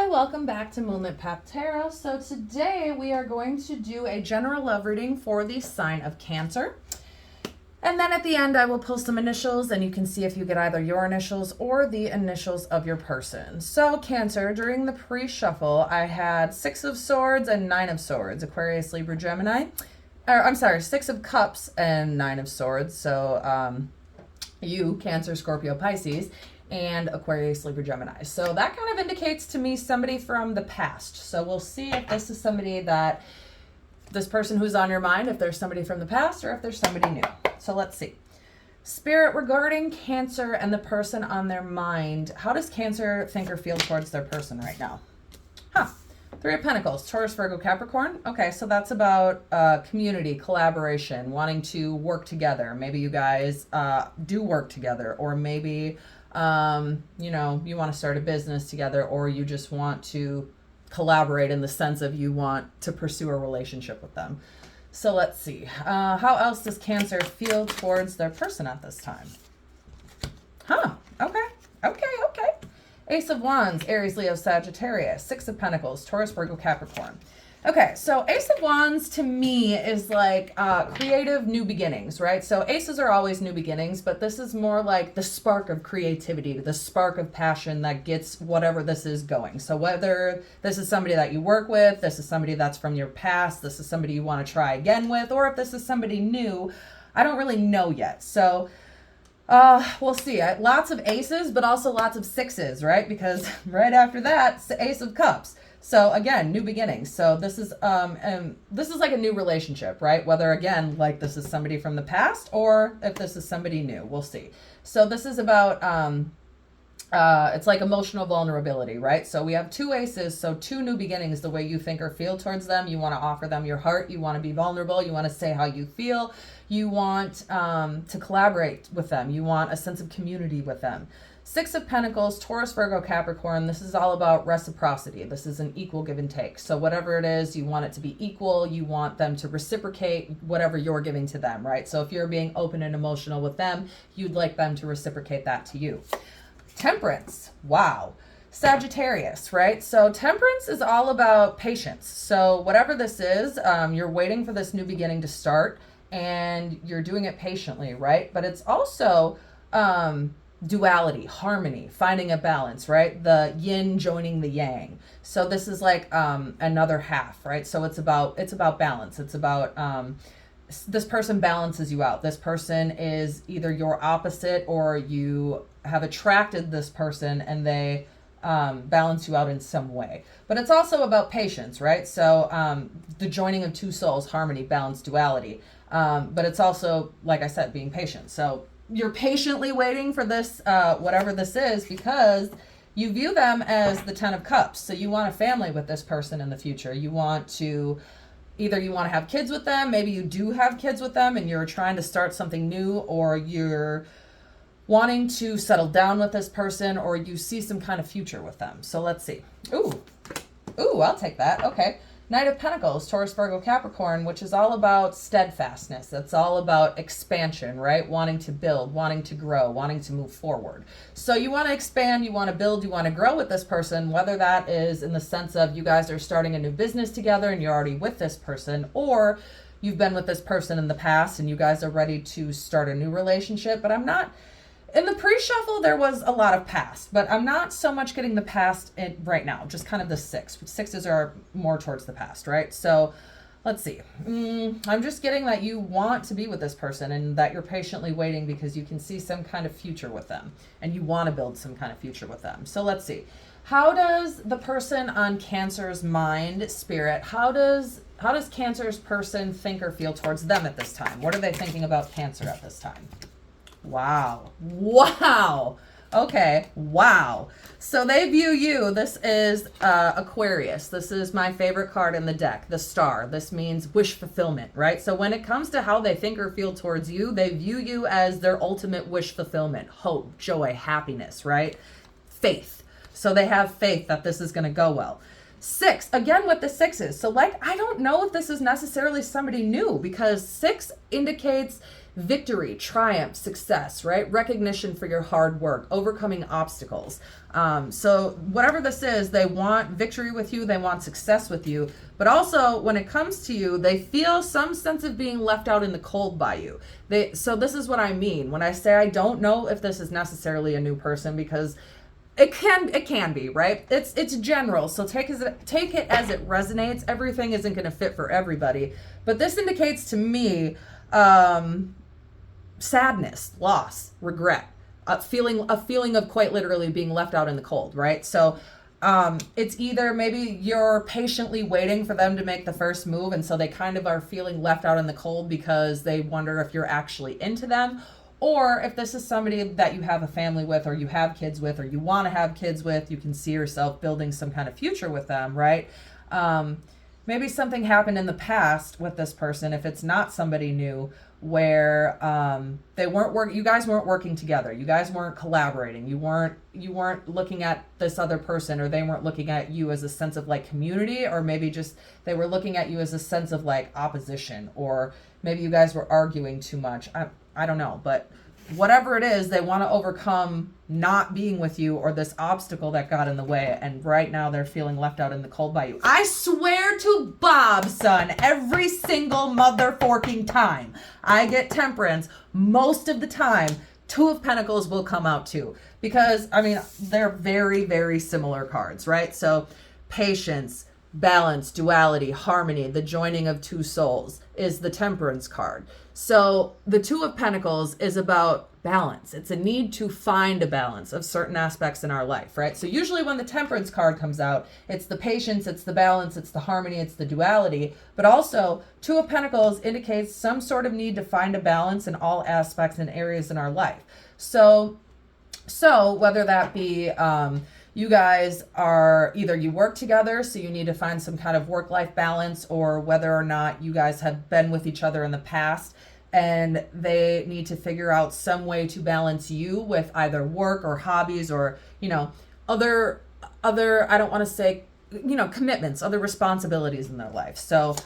Hi, welcome back to Moonlit Path Tarot. So today we are going to do a general love reading for the sign of Cancer. And then at the end I will pull some initials and you can see if you get either your initials or the initials of your person. So Cancer, during the pre-shuffle I had 6 of Swords and 9 of Swords, Aquarius, Libra, Gemini. I'm sorry, 6 of Cups and 9 of Swords. So you, Cancer, Scorpio, Pisces, and Aquarius, Libra, Gemini. So that kind of indicates to me somebody from the past. So we'll see if this is somebody that, this person who's on your mind, if there's somebody from the past or if there's somebody new. So let's see. Spirit, regarding Cancer and the person on their mind, how does Cancer think or feel towards their person right now? 3 of Pentacles, Taurus, Virgo, Capricorn. Okay, so that's about community, collaboration, wanting to work together. Maybe you guys do work together, or maybe you know, you want to start a business together, or you just want to collaborate in the sense of you want to pursue a relationship with them. So let's see. How else does Cancer feel towards their person at this time? Okay. Ace of Wands, Aries, Leo, Sagittarius. 6 of Pentacles, Taurus, Virgo, Capricorn. Okay, so Ace of Wands to me is like creative new beginnings, right? So aces are always new beginnings, but this is more like the spark of creativity, the spark of passion that gets whatever this is going. So whether this is somebody that you work with, this is somebody that's from your past, this is somebody you want to try again with, or if this is somebody new, I don't really know yet. So we'll see. Lots of aces, but also lots of 6s, right? Because right after that, it's the Ace of Cups. So again, new beginnings. So this is like a new relationship, right? Whether again, like this is somebody from the past or if this is somebody new, we'll see. So this is about, it's like emotional vulnerability, right? So we have 2 aces, so 2 new beginnings, the way you think or feel towards them. You want to offer them your heart. You want to be vulnerable. You want to say how you feel. You want to collaborate with them. You want a sense of community with them. 6 of Pentacles, Taurus, Virgo, Capricorn. This is all about reciprocity. This is an equal give and take. So whatever it is, you want it to be equal. You want them to reciprocate whatever you're giving to them, right? So if you're being open and emotional with them, you'd like them to reciprocate that to you. Temperance. Wow. Sagittarius, right? So temperance is all about patience. So whatever this is, you're waiting for this new beginning to start and you're doing it patiently, right? But it's also duality, harmony, finding a balance, right? The yin joining the yang. So this is like another half, right? So it's about balance. It's about this person balances you out. This person is either your opposite or you have attracted this person and they balance you out in some way. But it's also about patience, right? So the joining of 2 souls, harmony, balance, duality. But it's also, like I said, being patient. So you're patiently waiting for this, whatever this is, because you view them as the 10 of Cups. So you want a family with this person in the future. You want to, either you want to have kids with them, maybe you do have kids with them and you're trying to start something new, or you're wanting to settle down with this person, or you see some kind of future with them. So let's see. Ooh, I'll take that. Okay. Knight of Pentacles, Taurus, Virgo, Capricorn, which is all about steadfastness. It's all about expansion, right? Wanting to build, wanting to grow, wanting to move forward. So you want to expand, you want to build, you want to grow with this person, whether that is in the sense of you guys are starting a new business together and you're already with this person, or you've been with this person in the past and you guys are ready to start a new relationship. But I'm not... In the pre-shuffle, there was a lot of past, but I'm not so much getting the past right now, just kind of the 6. 6s are more towards the past, right? So let's see. I'm just getting that you want to be with this person and that you're patiently waiting because you can see some kind of future with them and you want to build some kind of future with them. So let's see. How does the person on Cancer's mind, Spirit, how does Cancer's person think or feel towards them at this time? What are they thinking about Cancer at this time? Wow. Okay. Wow. So they view you. This is Aquarius. This is my favorite card in the deck, the Star. This means wish fulfillment, right? So when it comes to how they think or feel towards you, they view you as their ultimate wish fulfillment, hope, joy, happiness, right? Faith. So they have faith that this is going to go well. 6, again with the 6s. So like, I don't know if this is necessarily somebody new, because 6 indicates victory, triumph, success, right? Recognition for your hard work, overcoming obstacles. So whatever this is, they want victory with you, they want success with you, but also when it comes to you, they feel some sense of being left out in the cold by you. So this is what I mean when I say I don't know if this is necessarily a new person, because it can be, right? It's general, so take it as it resonates. Everything isn't going to fit for everybody, but this indicates to me sadness, loss, regret, a feeling of quite literally being left out in the cold, right? So it's either maybe you're patiently waiting for them to make the first move, and so they kind of are feeling left out in the cold because they wonder if you're actually into them. Or if this is somebody that you have a family with, or you have kids with, or you want to have kids with, you can see yourself building some kind of future with them, right? Maybe something happened in the past with this person, if it's not somebody new, where you guys weren't working together, you guys weren't collaborating, you weren't looking at this other person, or they weren't looking at you as a sense of like community, or maybe just they were looking at you as a sense of like opposition, or maybe you guys were arguing too much. I don't know, but whatever it is, they want to overcome not being with you, or this obstacle that got in the way, and right now they're feeling left out in the cold by you. I swear to Bob, son, every single motherforking time I get Temperance, most of the time, 2 of Pentacles will come out too, because, I mean, they're very, very similar cards, right? So, patience, balance, duality, harmony, the joining of 2 souls is the Temperance card. So the 2 of Pentacles is about balance. It's a need to find a balance of certain aspects in our life, right? So usually when the Temperance card comes out, it's the patience, it's the balance, it's the harmony, it's the duality, but also 2 of Pentacles indicates some sort of need to find a balance in all aspects and areas in our life. So whether that be, you guys are either you work together, so you need to find some kind of work-life balance, or whether or not you guys have been with each other in the past and they need to figure out some way to balance you with either work or hobbies, or, you know, other, I don't want to say, you know, commitments, other responsibilities in their life. So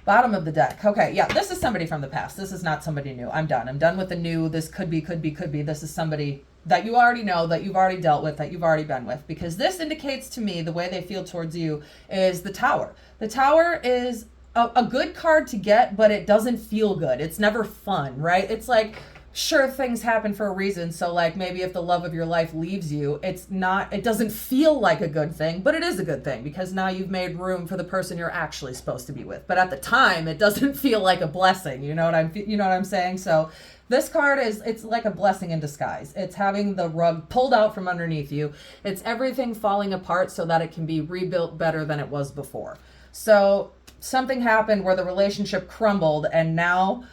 bottom of the deck. Okay, yeah, this is somebody from the past. This is not somebody new. I'm done with the new. This could be. This is somebody that you already know, that you've already dealt with, that you've already been with, because this indicates to me the way they feel towards you is the Tower. The Tower is a good card to get, but it doesn't feel good. It's never fun, right? It's like, sure, things happen for a reason. So like maybe if the love of your life leaves you, it doesn't feel like a good thing, but it is a good thing, because now you've made room for the person you're actually supposed to be with. But at the time, it doesn't feel like a blessing. You know what I'm saying? So this card it's like a blessing in disguise. It's having the rug pulled out from underneath you. It's everything falling apart so that it can be rebuilt better than it was before. So something happened where the relationship crumbled, and now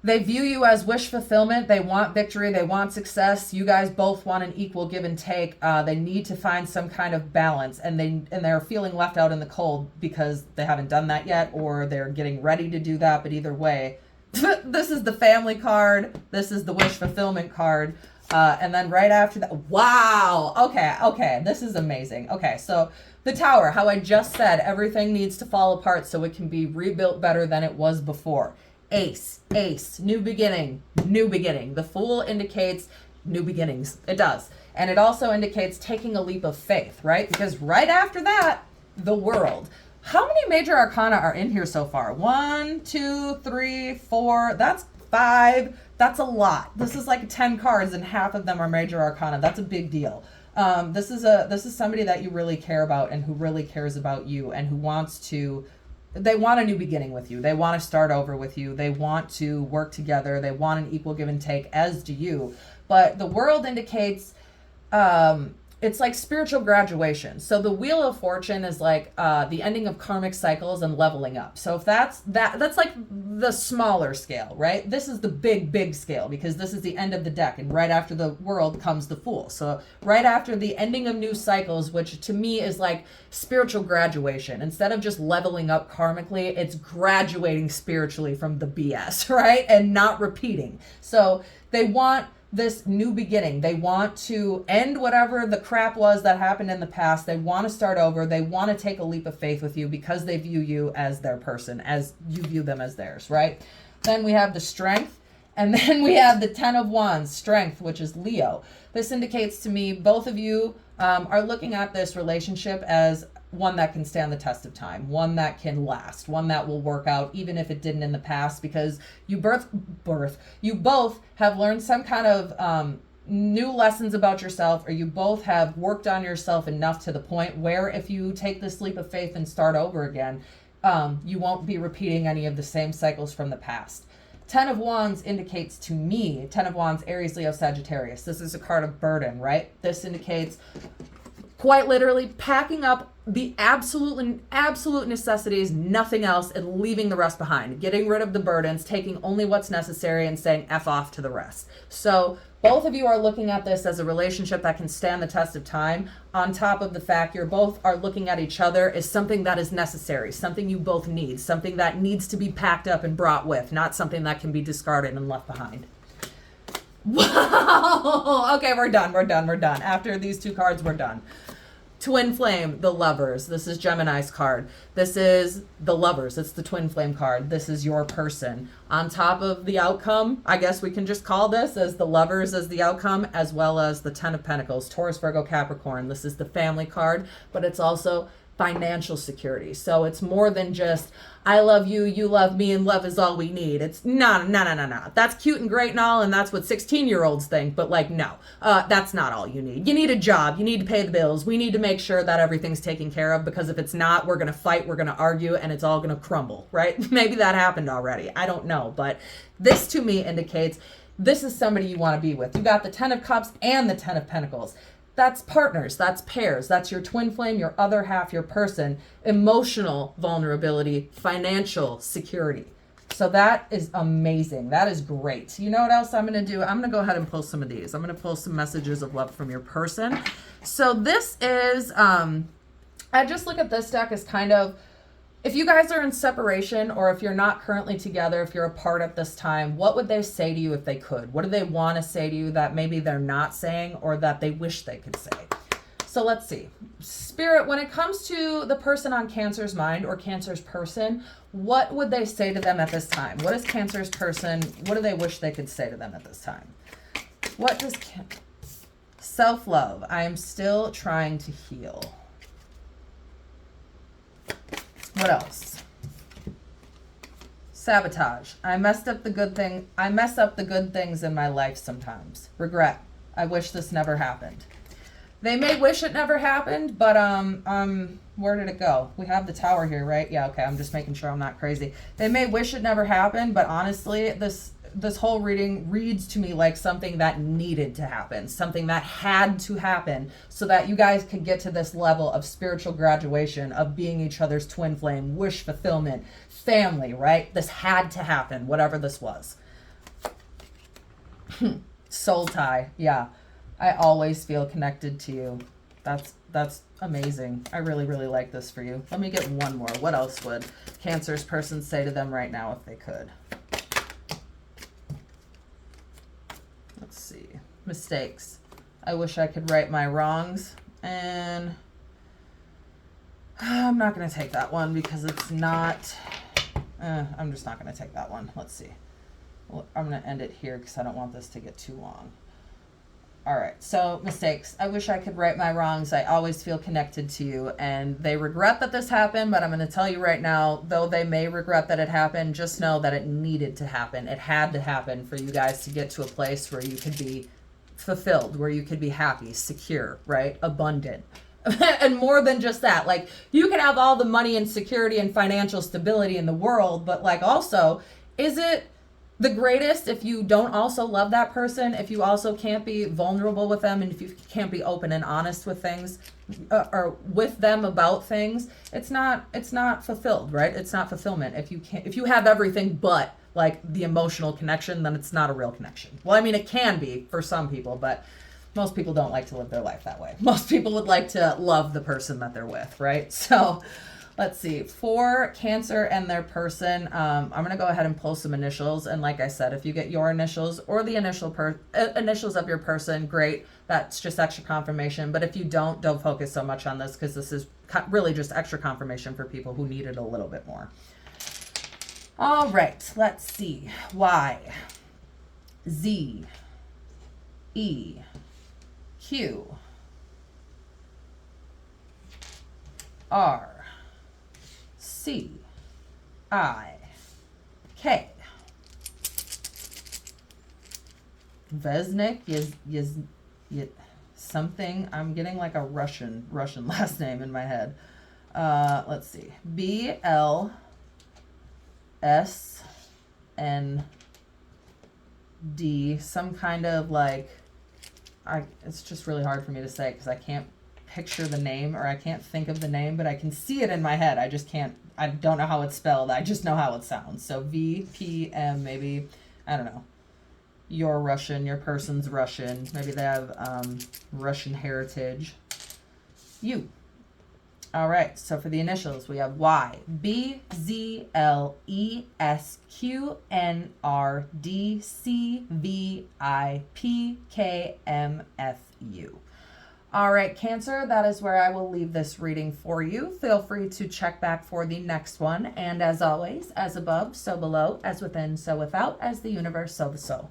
they view you as wish fulfillment. They want victory. They want success. You guys both want an equal give and take. They need to find some kind of balance, and they're feeling left out in the cold because they haven't done that yet, or they're getting ready to do that. But either way, this is the family card. This is the wish fulfillment card. And then right after that, wow. Okay. This is amazing. Okay, so the Tower, how I just said, everything needs to fall apart so it can be rebuilt better than it was before. Ace, new beginning. The Fool indicates new beginnings. It does. And it also indicates taking a leap of faith, right? Because right after that, the World. How many major arcana are in here so far? 1, 2, 3, 4. That's 5. That's a lot. This is like 10 cards, and half of them are major arcana. That's a big deal. This is somebody that you really care about, and who really cares about you, and who they want a new beginning with you. They want to start over with you. They want to work together. They want an equal give and take, as do you. But the World indicates it's like spiritual graduation. So the Wheel of Fortune is like the ending of karmic cycles and leveling up. So if that's like the smaller scale, right? This is the big scale, because this is the end of the deck, and right after the World comes the Fool. So right after the ending of new cycles, which to me is like spiritual graduation. Instead of just leveling up karmically, it's graduating spiritually from the BS, right? And not repeating. So they want this new beginning. They want to end whatever the crap was that happened in the past. They want to start over. They want to take a leap of faith with you because they view you as their person, as you view them as theirs, right? Then we have the Strength. And then we have the Ten of Wands, Strength, which is Leo. This indicates to me both of you are looking at this relationship as one that can stand the test of time, one that can last, one that will work out even if it didn't in the past, because you you both have learned some kind of new lessons about yourself, or you both have worked on yourself enough to the point where if you take this leap of faith and start over again, you won't be repeating any of the same cycles from the past. Ten of Wands indicates to me, Ten of Wands, Aries, Leo, Sagittarius. This is a card of burden, right? This indicates quite literally packing up the absolute necessities, nothing else, and leaving the rest behind. Getting rid of the burdens, taking only what's necessary, and saying F off to the rest. So both of you are looking at this as a relationship that can stand the test of time, on top of the fact you're both are looking at each other as something that is necessary, something you both need, something that needs to be packed up and brought with, not something that can be discarded and left behind. Wow! Okay, we're done. After these two cards, we're done. Twin Flame, the Lovers. This is Gemini's card. This is the Lovers. It's the Twin Flame card. This is your person. On top of the outcome, I guess we can just call this as the Lovers as the outcome, as well as the Ten of Pentacles, Taurus, Virgo, Capricorn. This is the family card, but it's also financial security. So it's more than just, I love you, you love me, and love is all we need. It's no. That's cute and great and all, and that's what 16-year-olds think, but like, no, that's not all you need. You need a job. You need to pay the bills. We need to make sure that everything's taken care of, because if it's not, we're going to fight, we're going to argue, and it's all going to crumble, right? Maybe that happened already. I don't know, but this to me indicates this is somebody you want to be with. You got the Ten of Cups and the Ten of Pentacles. That's partners, that's pairs, that's your twin flame, your other half, your person, emotional vulnerability, financial security. So that is amazing. That is great. You know what else I'm going to do? I'm going to go ahead and pull some of these. I'm going to pull some messages of love from your person. So this is, I just look at this deck as kind of, if you guys are in separation, or if you're not currently together, if you're apart at this time, what would they say to you if they could? What do they want to say to you that maybe they're not saying, or that they wish they could say? So let's see. Spirit, when it comes to the person on Cancer's mind, or Cancer's person, what would they say to them at this time? What is Cancer's person? What do they wish they could say to them at this time? What does self-love? I am still trying to heal. What else? Sabotage. I mess up the good things in my life sometimes. Regret. I wish this never happened. They may wish it never happened, but where did it go? We have the Tower here, right? Yeah, okay. I'm just making sure I'm not crazy. They may wish it never happened, but honestly, this whole reading reads to me like something that needed to happen, something that had to happen, so that you guys could get to this level of spiritual graduation, of being each other's twin flame, wish fulfillment, family, right? This had to happen, whatever this was. Soul tie. Yeah. I always feel connected to you. That's amazing. I really, really like this for you. Let me get one more. What else would Cancer's person say to them right now if they could? Let's see. Mistakes. I wish I could right my wrongs. And I'm not going to take that one because it's not... I'm just not going to take that one. Let's see. Well, I'm going to end it here because I don't want this to get too long. All right, so mistakes. I wish I could right my wrongs. I always feel connected to you, and they regret that this happened, but I'm going to tell you right now, though they may regret that it happened, just know that it needed to happen. It had to happen for you guys to get to a place where you could be fulfilled, where you could be happy, secure, right? Abundant. And more than just that, like, you can have all the money and security and financial stability in the world, but like, also, is it the greatest if you don't also love that person, if you also can't be vulnerable with them, and if you can't be open and honest with things, or with them about things? It's not fulfilled, right? It's not fulfillment. If you have everything but like the emotional connection, then it's not a real connection. Well, I mean, it can be for some people, but most people don't like to live their life that way. Most people would like to love the person that they're with, right? So Let's see, for Cancer and their person, I'm going to go ahead and pull some initials. And like I said, if you get your initials or the initials of your person, great. That's just extra confirmation. But if you don't focus so much on this, because this is really just extra confirmation for people who need it a little bit more. All right, let's see. Y, Z, E, Q, R, C, I, K. Vesnik is something. I'm getting like a Russian last name in my head. Let's see. B, L, S, N, D. Some kind of like, it's just really hard for me to say because I can't picture the name, or I can't think of the name, but I can see it in my head. I just can't, I don't know how it's spelled. I just know how it sounds. So V, P, M, maybe, I don't know. You're Russian, your person's Russian. Maybe they have Russian heritage. U. All right, so for the initials, we have Y, B, Z, L, E, S, Q, N, R, D, C, V, I, P, K, M, F, U. All right, Cancer, that is where I will leave this reading for you. Feel free to check back for the next one. And as always, as above, so below, as within, so without, as the universe, so the soul.